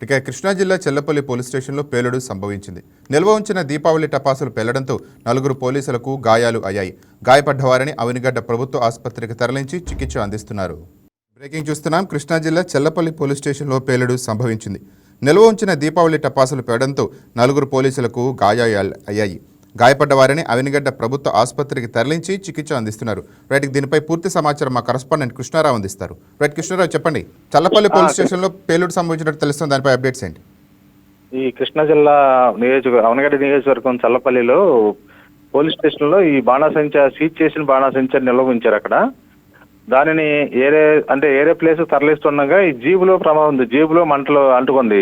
ఇక కృష్ణా జిల్లా చెల్లపల్లి పోలీస్ స్టేషన్లో పేలుడు సంభవించింది. నిల్వ ఉంచిన దీపావళి టపాసులు పేలడంతో 4 పోలీసులకు గాయాలు అయ్యాయి. గాయపడ్డ వారిని అవనిగడ్డ ప్రభుత్వ ఆసుపత్రికి తరలించి చికిత్స అందిస్తున్నారు. బ్రేకింగ్ చూస్తున్నాం. కృష్ణా జిల్లా చెల్లపల్లి పోలీస్ స్టేషన్లో పేలుడు సంభవించింది. నిల్వ ఉంచిన దీపావళి టపాసులు పేలడంతో 4 పోలీసులకు గాయాలు అయ్యాయి. గాయపడ్డ వారిని అవనిగడ్డ ప్రభుత్వ ఆసుపత్రికి తరలించి చికిత్స అందిస్తున్నారు. రైట్కి దీనిపై పూర్తి సమాచారం మా కరెస్పాండెంట్ కృష్ణారావు అందిస్తారు. రైట్ కృష్ణారావు, చెప్పండి. చల్లపల్లి పోలీస్ స్టేషన్లో పేలుడు సంభవించినట్టు తెలుస్తుంది, దానిపై అప్డేట్స్ ఏంటి? ఈ కృష్ణా జిల్లా అవనగడ్డ నియోజకవర్గం చల్లపల్లిలో పోలీస్ స్టేషన్లో ఈ బాణాసంచా సీజ్ చేసిన బాణాసంచా నిల్వ ఉంచారు. అక్కడ దానిని ఏరే ప్లేస్ తరలిస్తుండగా ఈ జీబులో ప్రమాదం ఉంది. జీబులో మంటలు అంటుకుంది.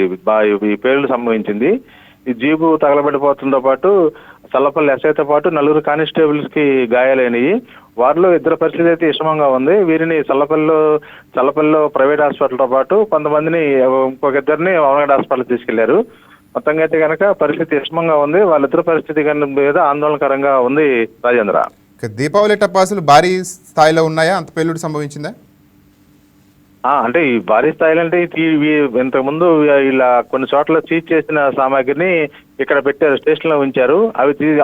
ఈ పేలుడు సంభవించింది. ఈ జీబు తగలబడిపోతుందో పాటు చల్లపల్లి ఎస్ఐతో పాటు 4 కానిస్టేబుల్స్ కి గాయాలైనవి. వారిలో 2 పరిస్థితి అయితే విషమంగా ఉంది. వీరిని చల్లపల్లిలో ప్రైవేట్ హాస్పిటల్తో పాటు కొంతమందిని ఇంకొక 2ని అవనగడ్డ హాస్పిటల్ తీసుకెళ్లారు. మొత్తంగా అయితే కనుక పరిస్థితి విషమంగా ఉంది. వాళ్ళిద్దరు పరిస్థితి మీద ఆందోళనకరంగా ఉంది. రాజేంద్ర, దీపావళి టపాసులు భారీ స్థాయిలో ఉన్నాయా? అంత పేలుడు సంభవించిందా? అంటే ఈ భారీ స్థాయిలో అంటే ఇంతకుముందు ఇలా కొన్ని చోట్ల సీజ్ చేసిన సామాగ్రిని ఇక్కడ పెట్టారు, స్టేషన్ లో ఉంచారు.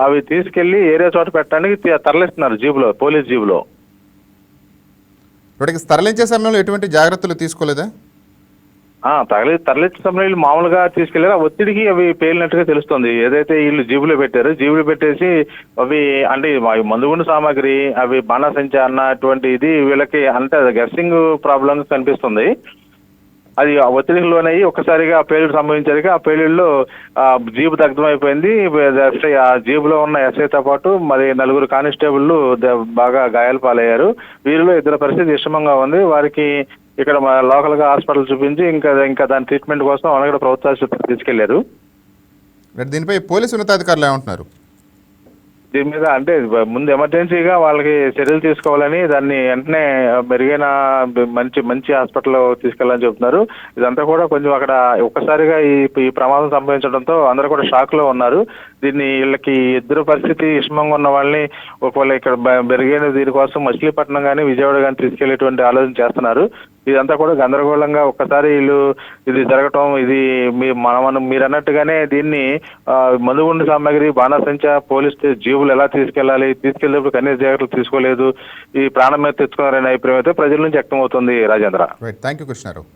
అవి తీసుకెళ్లి ఏరే చోట పెట్టడానికి తరలిస్తున్నారు జీబులో, పోలీస్ జీబులో. తరలించే సమయంలో ఎటువంటి జాగ్రత్తలు తీసుకోలేదా? తరలించే సమయంలో మామూలుగా తీసుకెళ్లారు. ఆ ఒత్తిడికి అవి పేలినట్టుగా తెలుస్తుంది. ఏదైతే వీళ్ళు జీబులో పెట్టారు, జీబులో పెట్టేసి అవి మందుగుండు సామాగ్రి, అవి బాణాసంచా అన్నటువంటి ఇది వీళ్ళకి అంటే గెస్సింగ్ ప్రాబ్లం కనిపిస్తుంది. అది ఆ ఒత్తిడికి లోనయ్యి ఒక్కసారిగా ఆ పేలుడు సంభవించేది. ఆ పేలుడులో జీబు దగ్ధమైపోయింది. ఆ జీబులో ఉన్న ఎస్ఐతో పాటు మరి 4 కానిస్టేబుల్ బాగా గాయాల పాలయ్యారు. వీరిలో 2 పరిస్థితి విషమంగా ఉంది. వారికి ఇక్కడ లోకల్ గా హాస్పిటల్ చూపించి ఇంకా దాని ట్రీట్మెంట్ కోసం అవనగడ్డ ప్రభుత్వ ఆసుపత్రికి తీసుకెళ్లారు. దీనిపై పోలీసు ఉన్నతాధికారులు ఏమంటున్నారు? దీని మీద అంటే ముందు ఎమర్జెన్సీగా వాళ్ళకి చర్యలు తీసుకోవాలని, దాన్ని వెంటనే మెరుగైన మంచి హాస్పిటల్లో తీసుకెళ్లాలని చెబుతున్నారు. ఇదంతా కూడా కొంచెం అక్కడ ఒక్కసారిగా ఈ ప్రమాదం సంభవించడంతో అందరూ కూడా షాక్ లో ఉన్నారు. వీళ్ళకి 2 పరిస్థితి విషమంగా ఉన్న వాళ్ళని ఒకవేళ ఇక్కడ మెరుగైన దీనికోసం మచిలీపట్నం కానీ విజయవాడ కానీ తీసుకెళ్లేటువంటి ఆలోచన చేస్తున్నారు. ఇదంతా కూడా గందరగోళంగా ఒక్కసారి ఇది జరగటం, ఇది మీరు అన్నట్టుగానే దీన్ని మందుగుండు సామాగ్రి, బాణాసంచా, పోలీస్ జీబులు ఎలా తీసుకెళ్లేప్పుడు కనీస జాగ్రత్తలు తీసుకోలేదు, ఈ ప్రాణం మీద తెచ్చుకున్నారనే అభిప్రాయం అయితే ప్రజల నుంచి వ్యక్తం అవుతుంది. Rajendra, thank you Krishnarao.